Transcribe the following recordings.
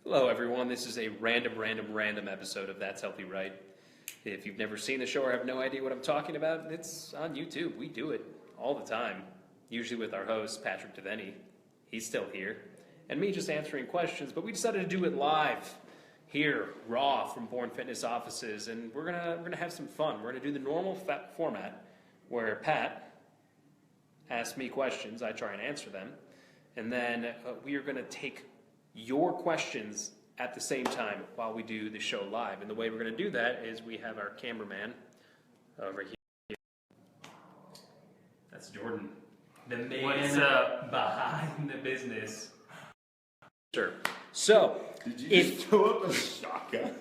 Hello, everyone. This is a random episode of That's Healthy, Right? If you've never seen the show or have no idea what I'm talking about, it's on YouTube. We do it all the time, usually with our host, Patrick Devaney. He's still here. And me just answering questions, but we decided to do it live here, raw, from Born Fitness offices, and we're gonna have some fun. We're gonna do the normal format where Pat asks me questions, I try and answer them, and then we are gonna take your questions at the same time while we do the show live. And the way we're going to do that is we have our cameraman over here. That's Jordan, the man behind the business. Sure. So, did you just throw up a shotgun?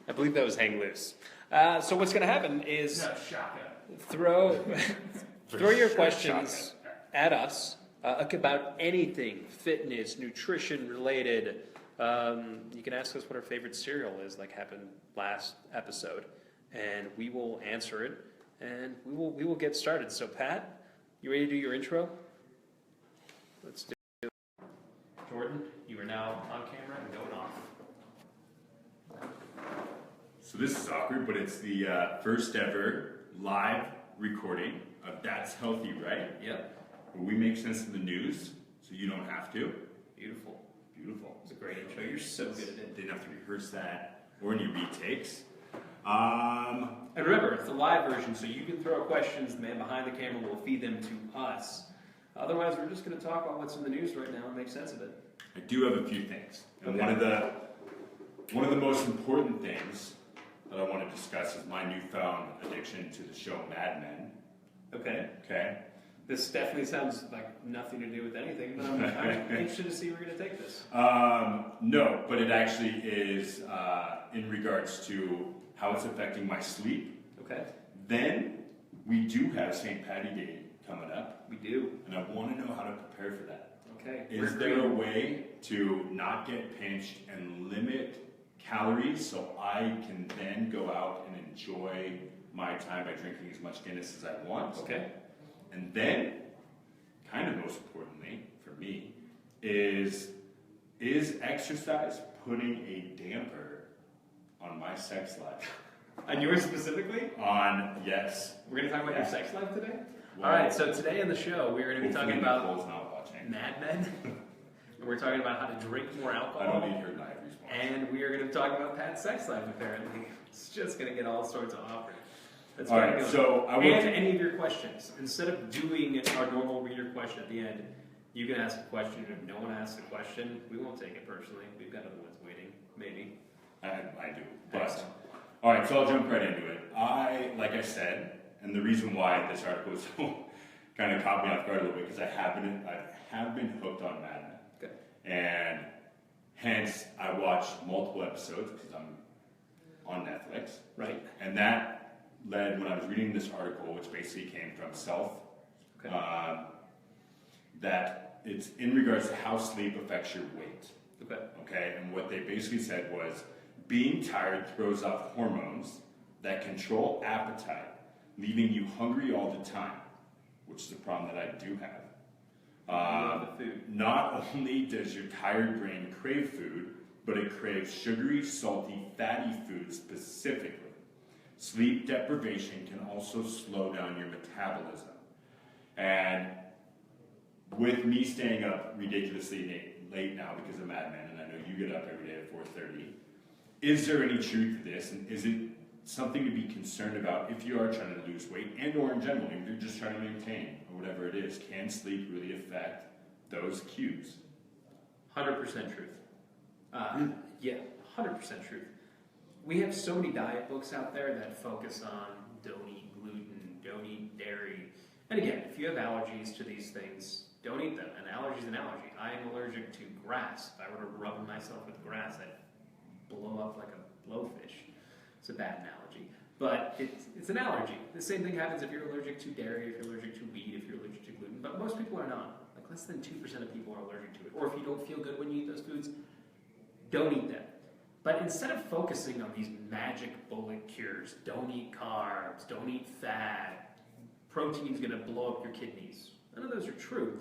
I believe that was hang loose. So what's going to happen is throw your questions at us. About anything fitness, nutrition related. You can ask us what our favorite cereal is, like happened last episode, and we will answer it, and we will get started. So Pat, you ready to do your intro? Let's do it. Jordan, you are now on camera and going off. So this is awkward, but it's the first ever live recording of That's Healthy, Right? Yep. Where we make sense of the news, so you don't have to. Beautiful. Beautiful. It's a great intro. You're so good at it. Didn't have to rehearse that or any retakes. And remember, it's the live version, so you can throw questions. The man behind the camera will feed them to us. Otherwise, we're just going to talk about what's in the news right now and make sense of it. I do have a few things. And okay. one of the most important things that I want to discuss is my newfound addiction to the show Mad Men. Okay. Okay. This definitely sounds like nothing to do with anything, but I'm interested to see where we're going to take this. No, but it actually is in regards to how it's affecting my sleep. Okay. Then we do have St. Patty Day coming up. We do. And I want to know how to prepare for that. Okay. Is there a way to not get pinched and limit calories so I can then go out and enjoy my time by drinking as much Guinness as I want? Okay. And then, kind of most importantly for me, is exercise putting a damper on my sex life? On yours specifically? Yes. We're going to talk about your sex life today? Well, all right, so today in the show, we're going to be talking about not Mad Men. And we're talking about how to drink more alcohol. I don't need your live response. And we are going to be talking about Pat's sex life, apparently. It's just going to get all sorts of awkward. All right, so I will answer any of your questions. Instead of doing our normal reader question at the end, you can ask a question. If no one asks a question, we won't take it personally. We've got other ones waiting, maybe. I do. But, all right, so I'll jump right into it. Like I said, and the reason why this article is so kind of caught me off guard a little bit, because I have been hooked on Mad Men. Okay. And hence, I watched multiple episodes because I'm on Netflix. Right. And that led, when I was reading this article, which basically came from Self, okay. That it's in regards to how sleep affects your weight. Okay. Okay, and what they basically said was, being tired throws off hormones that control appetite, leaving you hungry all the time, which is a problem that I do have. Not only does your tired brain crave food, but it craves sugary, salty, fatty foods specifically. Sleep deprivation can also slow down your metabolism. And with me staying up ridiculously late now because of Mad Men, and I know you get up every day at 4:30, is there any truth to this? And is it something to be concerned about if you are trying to lose weight and or in general, if you're just trying to maintain or whatever it is? Can sleep really affect those cues? 100% truth. Yeah, 100% truth. We have so many diet books out there that focus on don't eat gluten, don't eat dairy. And again, if you have allergies to these things, don't eat them. An allergy is an allergy. I am allergic to grass. If I were to rub myself with grass, I'd blow up like a blowfish. It's a bad analogy. But it's an allergy. The same thing happens if you're allergic to dairy, if you're allergic to wheat, if you're allergic to gluten. But most people are not. Like less than 2% of people are allergic to it. Or if you don't feel good when you eat those foods, don't eat them. But instead of focusing on these magic bullet cures, don't eat carbs, don't eat fat, protein's going to blow up your kidneys. None of those are true.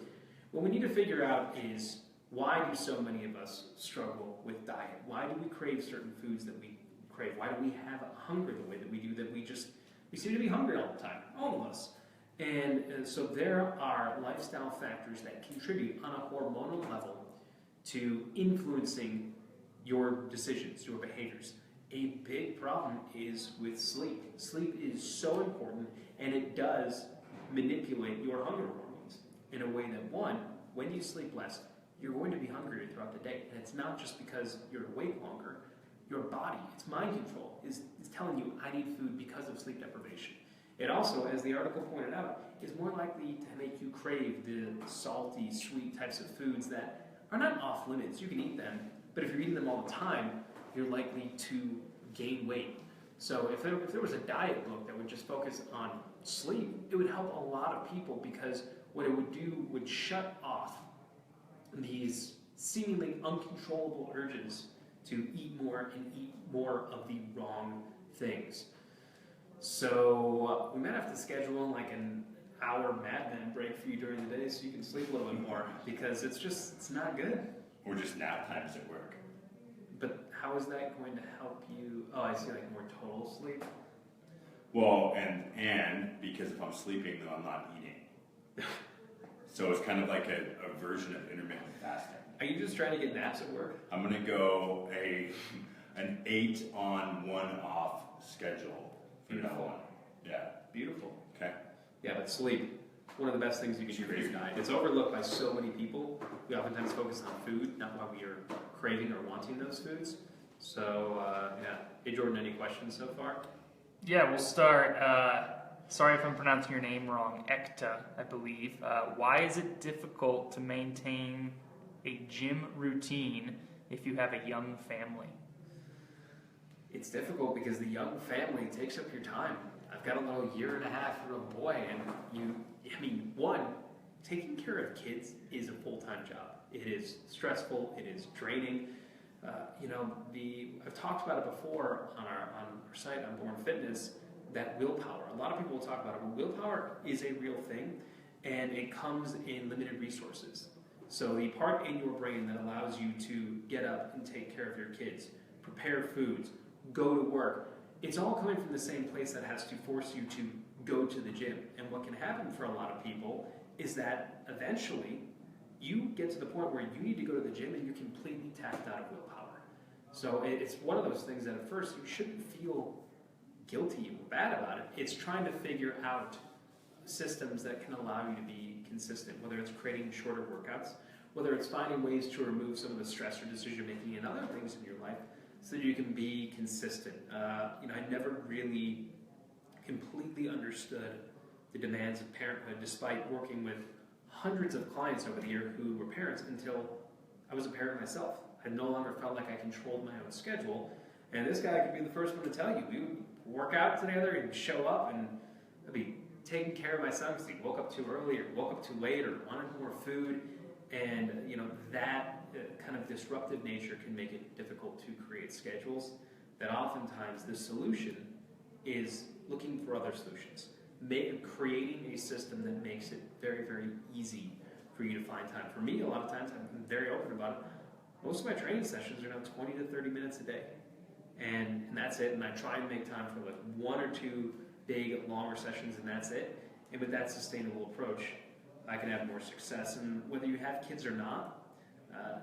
What we need to figure out is Why do so many of us struggle with diet? Why do we crave certain foods that we crave? Why do we have hunger the way that we do, that we seem to be hungry all the time, all of us. And so there are lifestyle factors that contribute on a hormonal level to influencing your decisions, your behaviors. A big problem is with sleep. Sleep is so important, and it does manipulate your hunger hormones in a way that, one, when you sleep less, you're going to be hungrier throughout the day. And it's not just because you're awake longer. Your body, its mind control, is telling you, I need food because of sleep deprivation. It also, as the article pointed out, is more likely to make you crave the salty, sweet types of foods that are not off limits. You can eat them, but if you're eating them all the time, you're likely to gain weight. So if there was a diet book that would just focus on sleep, it would help a lot of people, because what it would do would shut off these seemingly uncontrollable urges to eat more and eat more of the wrong things. So we might have to schedule like an hour Mad Men break for you during the day so you can sleep a little bit more, because it's not good. Or just nap times at work. But how is that going to help you? Oh, I see, like more total sleep. Well, and because if I'm sleeping, then I'm not eating. So it's kind of like a version of intermittent fasting. Are you just trying to get naps at work? I'm going to go an 8 on 1 off schedule. Beautiful. Yeah. Beautiful. Okay. Yeah, but sleep, one of the best things you can do for your diet. It's overlooked by so many people. We oftentimes focus on food, not why we are craving or wanting those foods. So, yeah. Hey, Jordan, any questions so far? Yeah, we'll start. Sorry if I'm pronouncing your name wrong. Ekta, I believe. Why is it difficult to maintain a gym routine if you have a young family? It's difficult because the young family takes up your time. I've got a little 1.5-year-old boy, and one, taking care of kids is a full-time job. It is stressful. It is draining. I've talked about it before on our site on Born Fitness, that willpower. A lot of people will talk about it, but willpower is a real thing, and it comes in limited resources. So the part in your brain that allows you to get up and take care of your kids, prepare foods, go to work, it's all coming from the same place that has to force you to go to the gym. And what can happen for a lot of people is that eventually you get to the point where you need to go to the gym and you're completely tapped out of willpower. So it's one of those things that at first you shouldn't feel guilty or bad about it. It's trying to figure out systems that can allow you to be consistent, whether it's creating shorter workouts, whether it's finding ways to remove some of the stress or decision making and other things in your life so that you can be consistent. I never really completely understood the demands of parenthood, despite working with hundreds of clients over the year who were parents, until I was a parent myself. I no longer felt like I controlled my own schedule. And this guy could be the first one to tell you. We would work out together and show up, and I'd be taking care of my son because he woke up too early or woke up too late or wanted more food. And that kind of disruptive nature can make it difficult to create schedules. That oftentimes the solution is looking for other solutions. Creating a system that makes it very, very easy for you to find time. For me, a lot of times, I'm very open about it. Most of my training sessions are now 20 to 30 minutes a day. And that's it. And I try and make time for like 1 or 2 big, longer sessions, and that's it. And with that sustainable approach, I can have more success. And whether you have kids or not,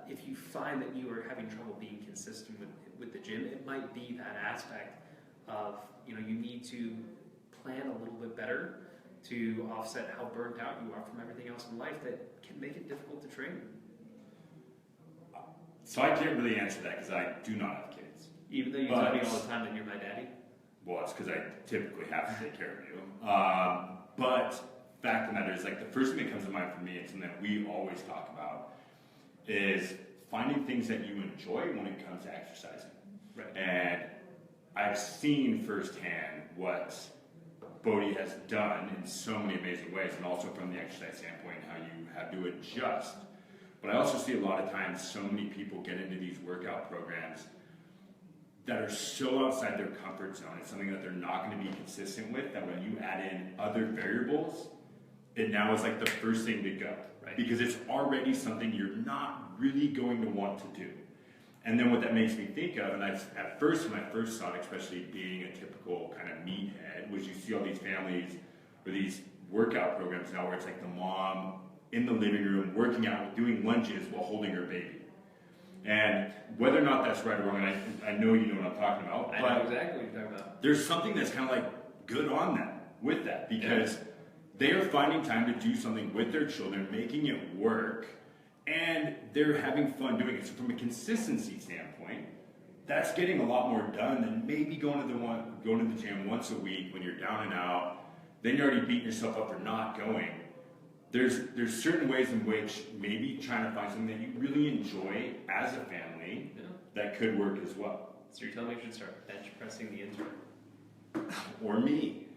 if you find that you are having trouble being consistent with the gym, it might be that aspect of, you need to plan a little bit better to offset how burnt out you are from everything else in life that can make it difficult to train. So I can't really answer that because I do not have kids. Even though you tell me all the time that you're my daddy? Well, it's because I typically have to take care of you. But fact of the matter is, like, the first thing that comes to mind for me, and something that we always talk about, is finding things that you enjoy when it comes to exercising. Right. And I've seen firsthand what Bodhi has done in so many amazing ways, and also from the exercise standpoint, how you have to adjust. But I also see a lot of times so many people get into these workout programs that are so outside their comfort zone. It's something that they're not going to be consistent with, that when you add in other variables, it now is like the first thing to go. Right. Because it's already something you're not really going to want to do? And then what that makes me think of, and at first, when I first saw it, especially being a typical kind of meathead, was you see all these families or these workout programs now where it's like the mom in the living room working out, doing lunges while holding her baby. And whether or not that's right or wrong, and I know you know what I'm talking about. I know exactly what you're talking about. There's something that's kind of like good on that, with that, because they are finding time to do something with their children, making it work, and they're having fun doing it. So from a consistency standpoint, that's getting a lot more done than maybe going to the gym once a week when you're down and out. Then you're already beating yourself up for not going. There's certain ways in which maybe trying to find something that you really enjoy as a family that could work as well. So you're telling me I should start bench pressing the intern? Or me.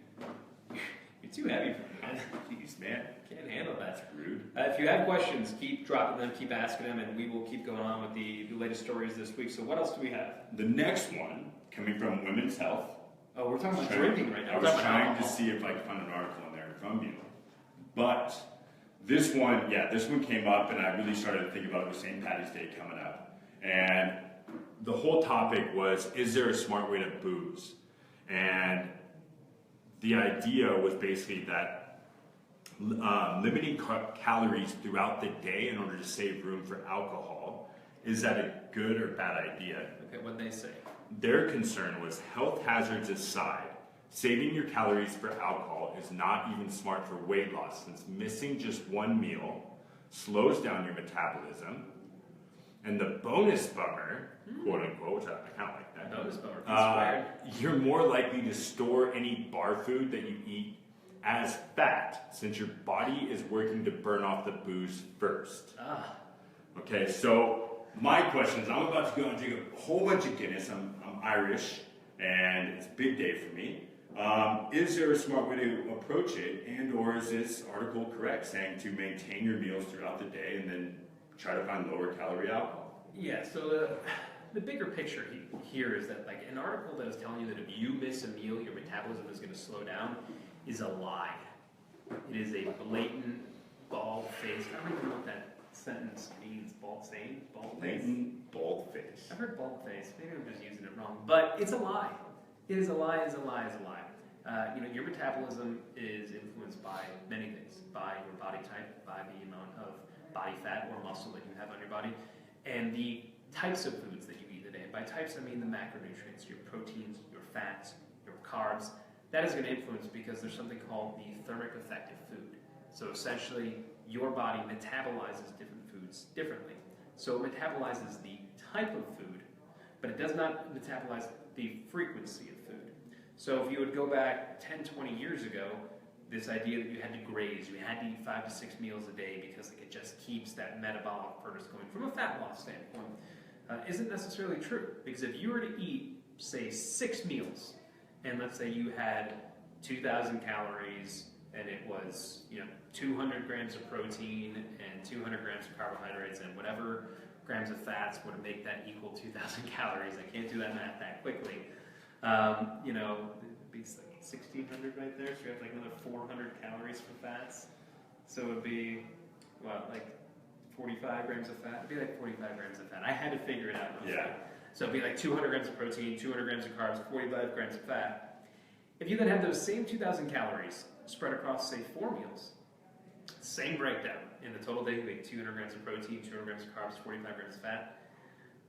You're too heavy for me, man. Jeez, man. Can't handle that. That's rude. If you have questions, keep dropping them, keep asking them, and we will keep going on with the latest stories this week. So what else do we have? The next one, coming from Women's Health. Oh, we're talking about drinking right now. I was trying to see if I could find an article in there from you. But this one came up, and I really started to think about it with St. Patty's Day coming up. And the whole topic was, is there a smart way to booze? And the idea was basically that limiting calories throughout the day in order to save room for alcohol, is that a good or bad idea? Okay, what'd they say? Their concern was, health hazards aside, saving your calories for alcohol is not even smart for weight loss, since missing just one meal slows down your metabolism. And the bonus bummer, quote unquote, which I kind of like that. Bonus bummer. You're more likely to store any bar food that you eat as fat, since your body is working to burn off the booze first. Okay, so my question is, I'm about to go and drink a whole bunch of Guinness. I'm Irish, and it's a big day for me. Is there a smart way to approach it, and or is this article correct, saying to maintain your meals throughout the day and then try to find lower calorie alcohol? Yeah, so the bigger picture here is that, like, an article that is telling you that if you miss a meal, your metabolism is going to slow down is a lie. It is a blatant, bald-faced, I don't even know what that sentence means, bald-faced? Blatant bald face. I've heard bald-faced, maybe I'm just using it wrong, but it's a lie. It is a lie, is a lie, is a lie. Your metabolism is influenced by many things, by your body type, by the amount of body fat or muscle that you have on your body, and the types of foods that you eat in a day. And by types, I mean the macronutrients, your proteins, your fats, your carbs. That is going to influence, because there's something called the thermic effect of food. So essentially, your body metabolizes different foods differently. So it metabolizes the type of food, but it does not metabolize the frequency of food. So if you would go back 10, 20 years ago, this idea that you had to graze, you had to eat 5 to 6 meals a day because it just keeps that metabolic furnace going from a fat loss standpoint, isn't necessarily true. Because if you were to eat, say, 6 meals, and let's say you had 2,000 calories, and it was 200 grams of protein and 200 grams of carbohydrates and whatever grams of fats would make that equal 2,000 calories. I can't do that math that quickly. It'd be like 1,600 right there, so you have like another 400 calories for fats. So it would be, like 45 grams of fat? It'd be like 45 grams of fat. I had to figure it out. Yeah. So it'd be like 200 grams of protein, 200 grams of carbs, 45 grams of fat. If you then have those same 2,000 calories spread across, say, 4 meals, same breakdown. In the total day, you ate 200 grams of protein, 200 grams of carbs, 45 grams of fat.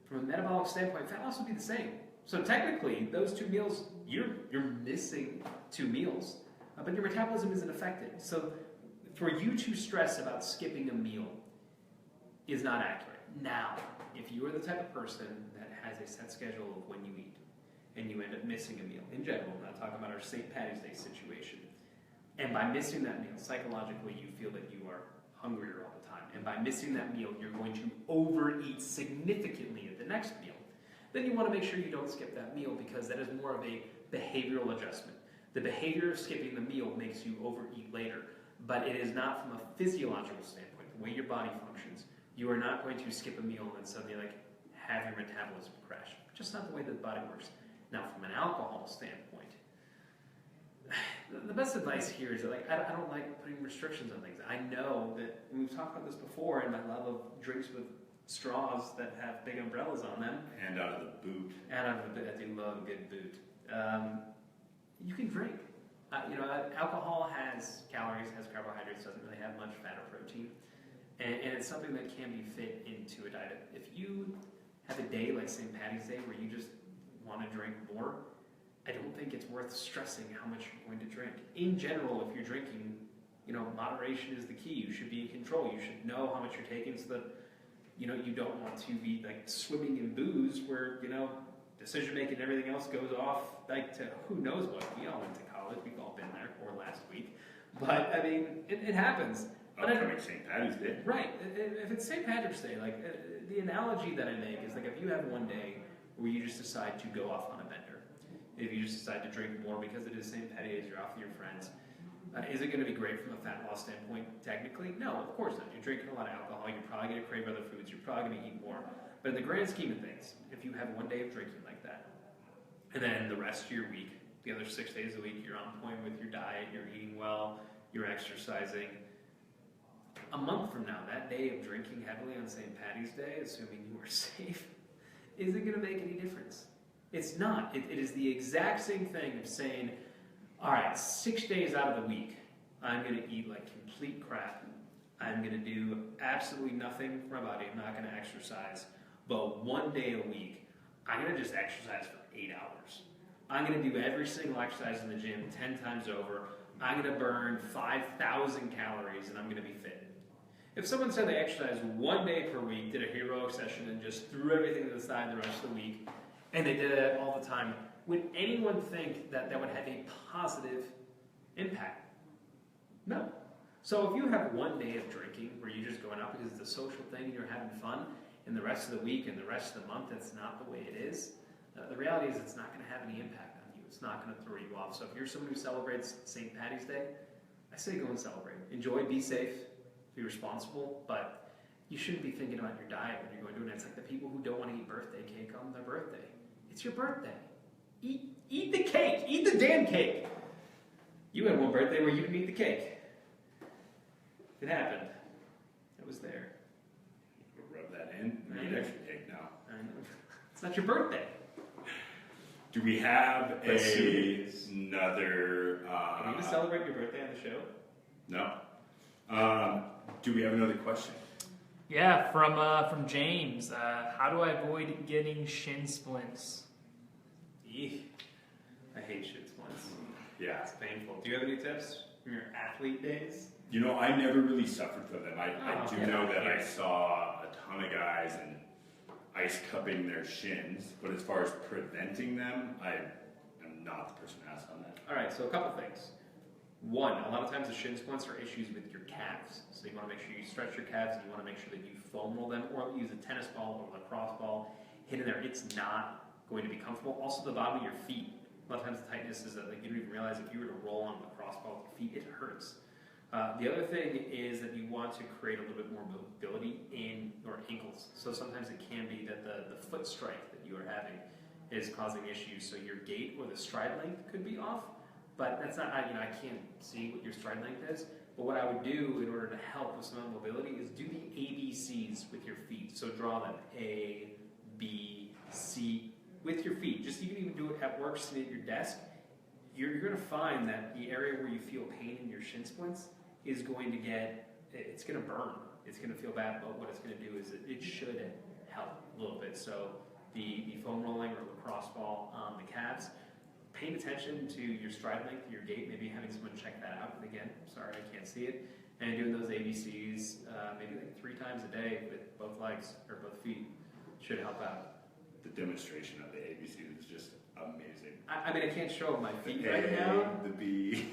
From a metabolic standpoint, fat loss would be the same. So technically, those 2 meals, you're missing 2 meals, but your metabolism isn't affected. So for you to stress about skipping a meal is not accurate. Now, if you are the type of person that has a set schedule of when you eat, and you end up missing a meal, in general, I'm not talking about our St. Patty's Day situation, and by missing that meal, psychologically, you feel that you are hungrier all the time, and by missing that meal, you're going to overeat significantly at the next meal, then you want to make sure you don't skip that meal, because that is more of a behavioral adjustment. The behavior of skipping the meal makes you overeat later, but it is not from a physiological standpoint, the way your body functions. You are not going to skip a meal and then suddenly have your metabolism crash. Just not the way that the body works. Now, from an alcohol standpoint, the best advice here is that I don't like putting restrictions on things. I know that, and we've talked about this before, and my love of drinks with straws that have big umbrellas on them. And out of the boot. And I do love a good boot. You can drink. Alcohol has calories, has carbohydrates, doesn't really have much fat or protein. And it's something that can be fit into a diet. If you have a day like St. Patty's Day where you just want to drink more, I don't think it's worth stressing how much you're going to drink. In general, if you're drinking, moderation is the key. You should be in control. You should know how much you're taking so that, you don't want to be like swimming in booze where, decision making and everything else goes off like to who knows what. We all went to college. We've all been there, or last week. But, I mean, it happens. Upcoming St. Patty's Day. Right. If it's St. Patrick's Day, the analogy that I make is if you have one day where you just decide to go off on a bender, if you just decide to drink more because it is St. Patty's, you're off with your friends, is it going to be great from a fat loss standpoint? Technically, no, of course not. You're drinking a lot of alcohol, you're probably going to crave other foods, you're probably going to eat more. But in the grand scheme of things, if you have one day of drinking like that, and then the rest of your week, the other 6 days a week, you're on point with your diet, you're eating well, you're exercising. A month from now, that day of drinking heavily on St. Patty's Day, assuming you are safe, isn't going to make any difference. It's not. It is the exact same thing of saying, all right, 6 days out of the week, I'm going to eat like complete crap. I'm going to do absolutely nothing for my body. I'm not going to exercise. But one day a week, I'm going to just exercise for 8 hours. I'm going to do every single exercise in the gym 10 times over. I'm going to burn 5,000 calories and I'm going to be fit. If someone said they exercised one day per week, did a heroic session, and just threw everything to the side the rest of the week, and they did it all the time, would anyone think that that would have a positive impact? No. So if you have one day of drinking where you're just going out because it's a social thing and you're having fun, and the rest of the week and the rest of the month it's not the way it is, the reality is it's not going to have any impact on you. It's not going to throw you off. So if you're someone who celebrates St. Patty's Day, I say go and celebrate. Enjoy, be safe, be responsible, but you shouldn't be thinking about your diet when you're going to do it. It's like the people who don't want to eat birthday cake on their birthday. It's your birthday. Eat the cake. Eat the damn cake. You had one birthday where you didn't eat the cake. It happened. It was there. Rub that in. We need extra cake now. I know. It's not your birthday. Do we have But soon it is. another... Are you going to celebrate your birthday on the show? No. Do we have another question? Yeah, from James. How do I avoid getting shin splints? Eek. I hate shit splints. Yeah. It's painful. Do you have any tips from your athlete days? I never really suffered from them. I do yeah. know that I saw a ton of guys and ice cupping their shins, but as far as preventing them, I am not the person to ask on that. All right, so a couple things. One, a lot of times the shin splints are issues with your calves. So you want to make sure you stretch your calves, and you want to make sure that you foam roll them, or use a tennis ball or a lacrosse ball. Hit in there, it's not going to be comfortable. Also, the bottom of your feet. A lot of times the tightness is that you don't even realize if you were to roll on a lacrosse ball with your feet, it hurts. The other thing is that you want to create a little bit more mobility in your ankles. So sometimes it can be that the foot strike that you are having is causing issues. So your gait or the stride length could be off. But that's not, I can't see what your stride length is. But what I would do in order to help with some of the mobility is do the ABCs with your feet. So draw them A, B, C with your feet. Just you can even do it at work, sitting at your desk. You're going to find that the area where you feel pain in your shin splints is going to it's going to burn. It's going to feel bad, but what it's going to do is it should help a little bit. So the foam rolling or lacrosse ball on the calves, paying attention to your stride length, your gait, maybe having someone check that out. And again, sorry, I can't see it. And doing those ABCs maybe like 3 times a day with both legs or both feet should help out. The demonstration of the ABCs is just amazing. I can't show my feet The right A, now. the B.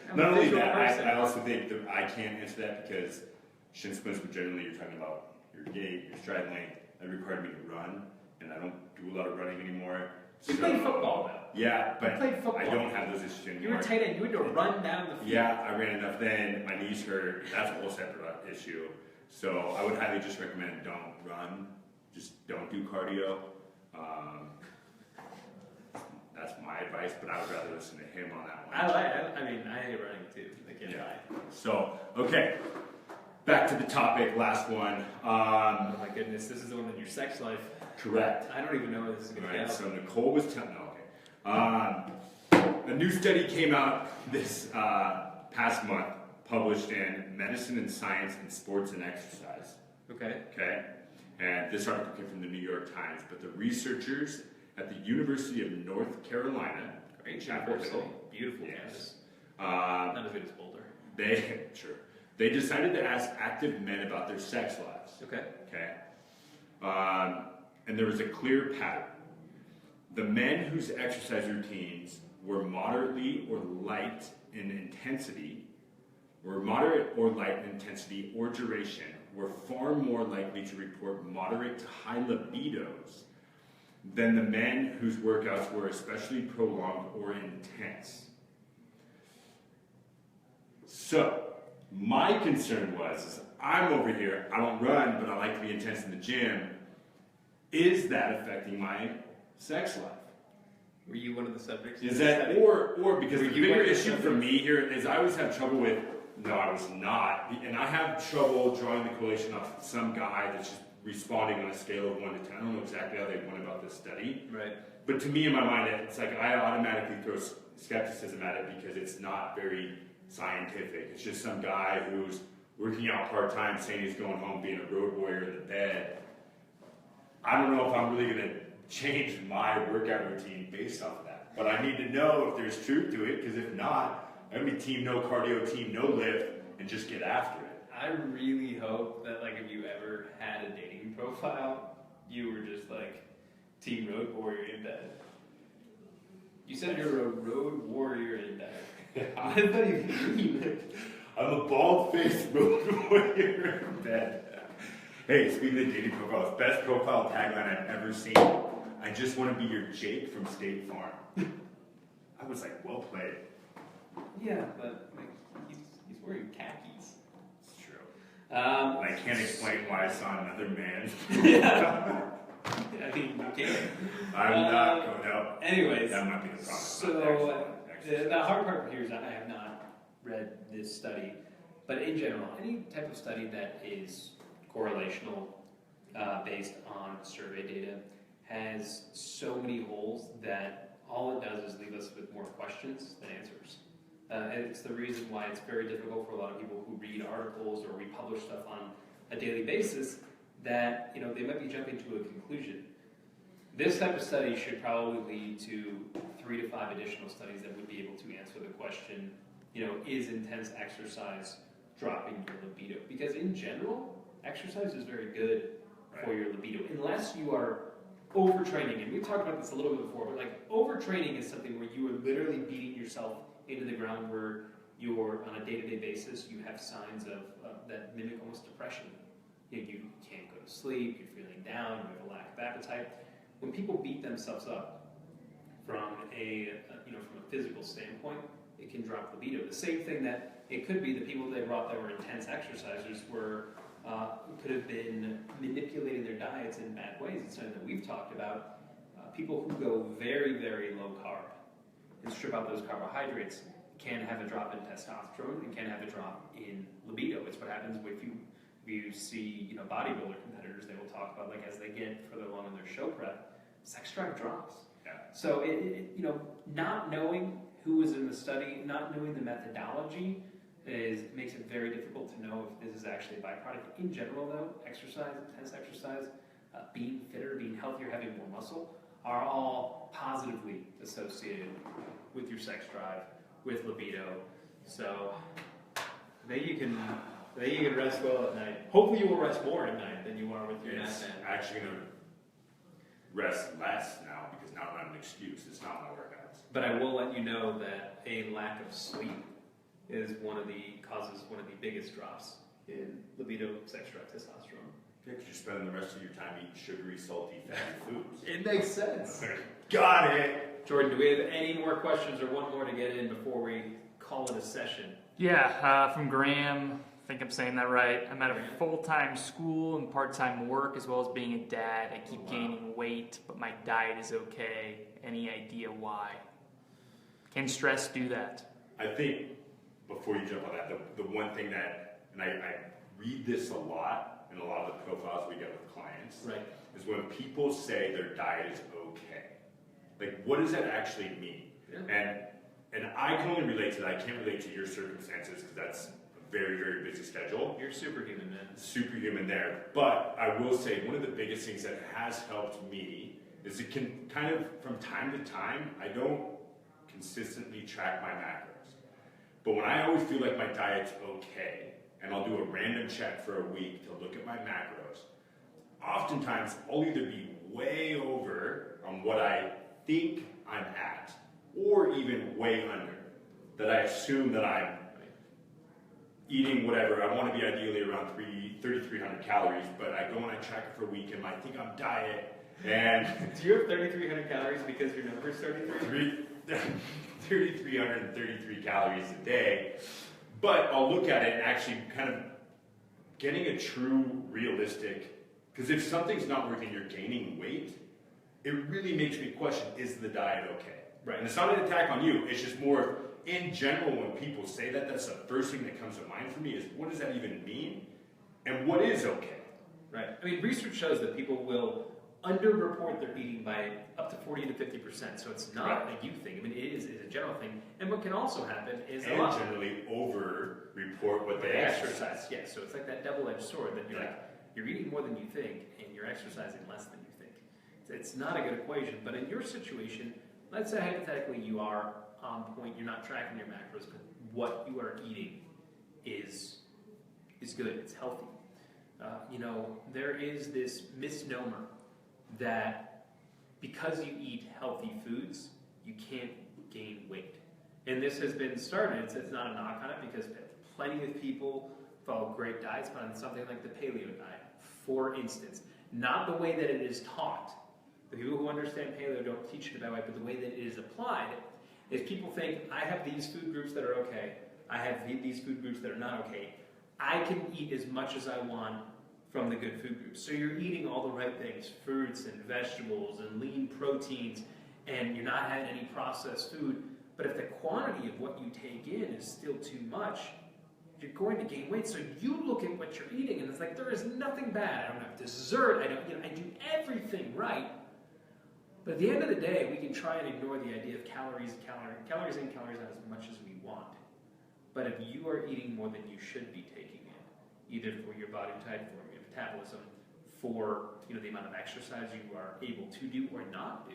I'm Not a only visual that, person. I also think that I can't answer that because shin splints, generally you're talking about your gait, your stride length. That required me to run, and I don't do a lot of running anymore. You played football though. Yeah, but played football. I don't have those issues anymore. You were tight end. You had to run down the field. Yeah, I ran enough then. My knees hurt. That's a whole separate issue. So I would highly just recommend don't run. Just don't do cardio. That's my advice, but I would rather listen to him on that one. I hate running too. I can't lie. So, okay. back to the topic, last one. Oh my goodness, this is the one on your sex life. Correct. I don't even know where this is going to Right, go. so Nicole was telling, a new study came out this past month, published in Medicine and Science and Sports and Exercise. Okay. Okay? And this article came from the New York Times, but the researchers at the University of North Carolina, Great Chapel university. Hill, Beautiful yes, campus. Not as good as Boulder. they decided to ask active men about their sex lives. Okay. Okay? And there was a clear pattern. The men whose exercise routines were moderately or light in intensity, or moderate or light in intensity or duration, were far more likely to report moderate to high libidos than the men whose workouts were especially prolonged or intense. So, my concern was, I'm over here, I don't run, but I like to be intense in the gym. Is that affecting my sex life? Were you one of the subjects? Is that, or because Were the you bigger one of the issue for subjects? me here is I always have trouble with, no, I was not. And I have trouble drawing the correlation of some guy that's just responding on a scale of 1 to 10. I don't know exactly how they went about this study. Right. But to me, in my mind, it's like I automatically throw skepticism at it because it's not very scientific. It's just some guy who's working out part-time saying he's going home being a road warrior in the bed. I don't know if I'm really going to change my workout routine based off of that. But I need to know if there's truth to it, because if not, I'm going to be team no cardio, team no lift, and just get after it. I really hope that, like, if you ever had a dating profile, you were just like team road warrior in bed. You said you're a road warrior in bed. What does that even mean? I'm a bald-faced road warrior in bed. Hey, speaking of dating profiles, best profile tagline I've ever seen. I just want to be your Jake from State Farm. I was like, well played. Yeah, but like, he's wearing khakis. It's true. And And I can't explain why I saw another man. I mean, you can. I'm not going out. Anyways, That might be the problem. so the hard part here is I have not read this study, but in general, any type of study that is correlational, based on survey data, has so many holes that all it does is leave us with more questions than answers. And it's the reason why it's very difficult for a lot of people who read articles or we publish stuff on a daily basis that, they might be jumping to a conclusion. This type of study should probably lead to 3 to 5 additional studies that would be able to answer the question, is intense exercise dropping your libido? Because in general, exercise is very good for your libido, unless you are overtraining. And we've talked about this a little bit before, but like overtraining is something where you are literally beating yourself into the ground, where you're on a day-to-day basis, you have signs of that mimic almost depression. You can't go to sleep, you're feeling down, you have a lack of appetite. When people beat themselves up from a physical standpoint, it can drop libido. The same thing that it could be the people they brought that were intense exercisers could have been manipulating their diets in bad ways. It's something that we've talked about. People who go very, very low carb and strip out those carbohydrates can have a drop in testosterone and can have a drop in libido. It's what happens if you see bodybuilder competitors. They will talk about, like, as they get further along in their show prep, sex drive drops. Yeah. So not knowing who was in the study, not knowing the methodology, makes it very difficult to know if this is actually a byproduct. In general, though, exercise, intense exercise, being fitter, being healthier, having more muscle, are all positively associated with your sex drive, with libido. So then you can rest well at night. Hopefully, you will rest more at night than you are with your It's nap. actually going to rest less now because now I have an excuse. It's not my workouts. But I will let you know that a lack of sleep is one of the biggest drops in libido, sex drive, testosterone. Yeah, because you're spending the rest of your time eating sugary, salty, fatty foods. It makes sense. Got it. Jordan, do we have any more questions or one more to get in before we call it a session? Yeah, from Graham. I think I'm saying that right. I'm at a full-time school and part-time work, as well as being a dad. I keep gaining weight, but my diet is okay. Any idea why? Can stress do that? I think before you jump on that, the one thing that, and I read this a lot in a lot of the profiles we get with clients. Right. Is when people say their diet is okay. Like, what does that actually mean? Yeah. And I can only relate to that. I can't relate to your circumstances because that's a very, very busy schedule. You're superhuman, man. Superhuman there. But I will say one of the biggest things that has helped me is it can kind of, from time to time, I don't consistently track my macros. But when I always feel like my diet's okay, and I'll do a random check for a week to look at my macros, oftentimes I'll either be way over on what I think I'm at, or even way under, that I assume that I'm eating whatever. I want to be ideally around 3,300 calories, but I go and I track it for a week and I think I'm diet. And do you have 3,300 calories because your number is 33? 3,333 calories a day. But I'll look at it and actually kind of getting a true, realistic, because if something's not working, you're gaining weight, it really makes me question, is the diet okay? Right. And it's not an attack on you, it's just more, in general, when people say that, that's the first thing that comes to mind for me is, what does that even mean? And what is okay? Right. I mean, research shows that people will underreport their eating by up to 40 to 50%. So it's not a you thing. I mean, it is a general thing. And what can also happen is and generally over-report what they exercise. Yeah, so it's like that double-edged sword that you're like, you're eating more than you think, and you're exercising less than you think. It's not a good equation. But in your situation, let's say hypothetically you are on point, you're not tracking your macros, but what you are eating is good, it's healthy. There is this misnomer that because you eat healthy foods, you can't gain weight. And this has been started, it's not a knock on it, because plenty of people follow great diets, but on something like the paleo diet, for instance. Not the way that it is taught. The people who understand paleo don't teach it that way, but the way that it is applied is people think, I have these food groups that are okay, I have these food groups that are not okay, I can eat as much as I want from the good food groups. So you're eating all the right things, fruits and vegetables and lean proteins, and you're not having any processed food. But if the quantity of what you take in is still too much, you're going to gain weight. So you look at what you're eating, and it's like, there is nothing bad. I don't have dessert. I do everything right. But at the end of the day, we can try and ignore the idea of calories in, calories out as much as we want. But if you are eating more than you should be taking in, either for your body type, for your metabolism, for the amount of exercise you are able to do or not do,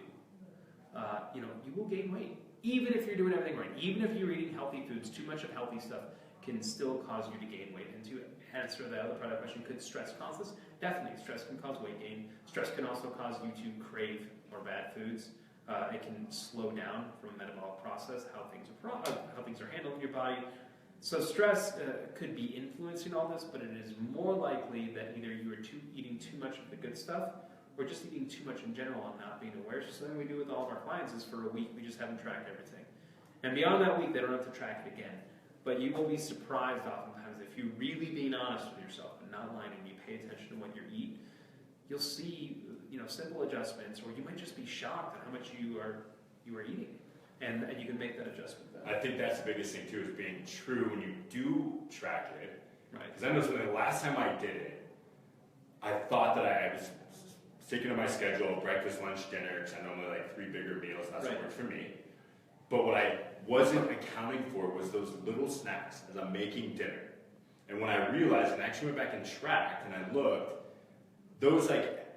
you will gain weight. Even if you're doing everything right, even if you're eating healthy foods, too much of healthy stuff can still cause you to gain weight. And to answer the other part of the question, could stress cause this? Definitely, stress can cause weight gain. Stress can also cause you to crave more bad foods. It can slow down from a metabolic process, how things are handled in your body. So stress could be influencing all this, but it is more likely that either you are eating too much of the good stuff, or just eating too much in general and not being aware. So something we do with all of our clients is for a week, we just haven't tracked everything. And beyond that week, they don't have to track it again. But you will be surprised oftentimes if you're really being honest with yourself and not lying, and you pay attention to what you eat, you'll see simple adjustments, or you might just be shocked at how much you are eating. And you can make that adjustment. I think that's the biggest thing too, is being true when you do track it. Right. Because I know something, the last time I did it, I thought that I was sticking to my schedule, breakfast, lunch, dinner, because I normally like 3 bigger meals, that's what worked for me. But what I wasn't accounting for was those little snacks as I'm making dinner. And when I realized, and I actually went back and tracked, and I looked, those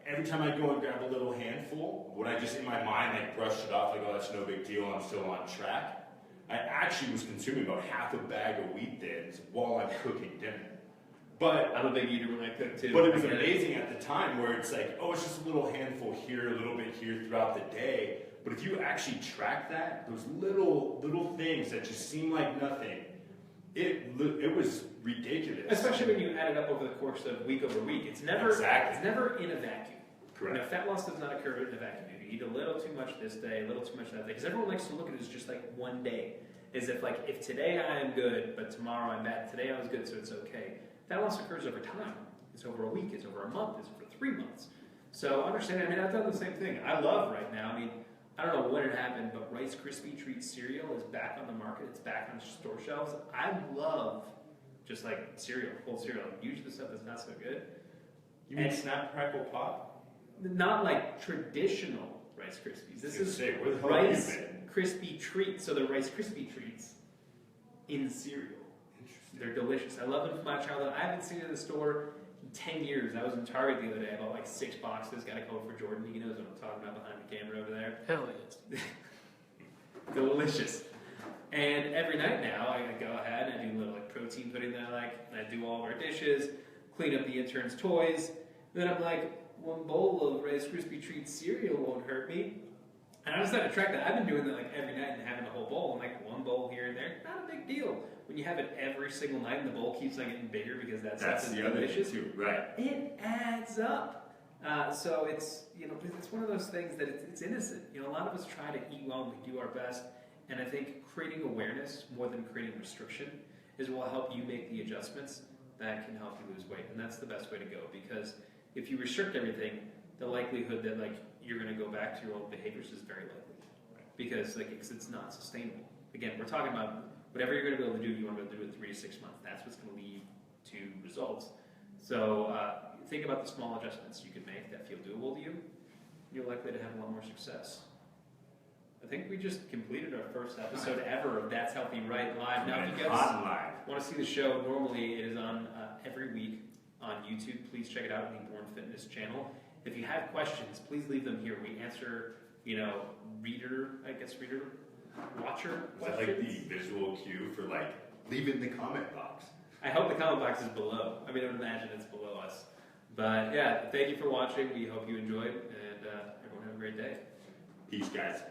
every time I go and grab a little handful, when I just in my mind brushed it off, oh, that's no big deal, I'm still on track, I actually was consuming about half a bag of wheat thins while I'm cooking dinner. But I'm a big eater when I cook too. But it was amazing at the time where it's it's just a little handful here, a little bit here throughout the day. But if you actually track that, those little things that just seem like nothing, it was ridiculous. Especially when you add it up over the course of week over week. It's never in a vacuum. Correct. Fat loss does not occur in a vacuum. You eat a little too much this day, a little too much that day. Because everyone likes to look at it as just one day. As if today I am good, but tomorrow I'm bad. Today I was good, so it's okay. Fat loss occurs over time. It's over a week, it's over a month, it's over 3 months. So understand, I've done the same thing. I love right now, I don't know when it happened, but Rice Krispie Treat cereal is back on the market. It's back on store shelves. I love just like cereal, cold cereal. Usually the stuff that's not so good. You mean And- Snap Crackle Pop? Not like traditional Rice Krispies. This is where the hell have you Rice been? Krispie treats. So the Rice Krispie treats in cereal. Interesting. They're delicious. I love them from my childhood. I haven't seen it in the store in 10 years. I was in Target the other day. I bought like 6 boxes. Got a couple for Jordan. He knows what I'm talking about behind the camera over there. Hell yes. Delicious. And every night now, I go ahead and I do a little like protein pudding that I like. And I do all of our dishes, clean up the interns' toys. Then I'm like, one bowl of Rice Krispie Treat cereal won't hurt me. And I just had to track that. I've been doing that like every night and having a whole bowl. And like one bowl here and there, not a big deal. When you have it every single night and the bowl keeps on getting bigger because that's the other thing too, right? It adds up. So it's, you know, it's one of those things that it's innocent. You know, a lot of us try to eat well and we do our best. And I think creating awareness more than creating restriction is what will help you make the adjustments that can help you lose weight. And that's the best way to go, because if you restrict everything, the likelihood that like you're going to go back to your old behaviors is very likely, because like it's not sustainable. Again, we're talking about whatever you're going to be able to do, you want to be able to do it in 3 to 6 months. That's what's going to lead to results. So think about the small adjustments you can make that feel doable to you. You're likely to have a lot more success. I think we just completed our first episode ever of That's Healthy Right Live. Now, if you guys want to see the show, normally it is on every week on YouTube. Please check it out on the Born Fitness channel. If you have questions, please leave them here. We answer, reader, watcher Is that questions. like the visual cue for like leave it in the comment box? I hope the comment box is below. I mean, I would imagine it's below us. But yeah, thank you for watching. We hope you enjoyed, and everyone have a great day. Peace, guys.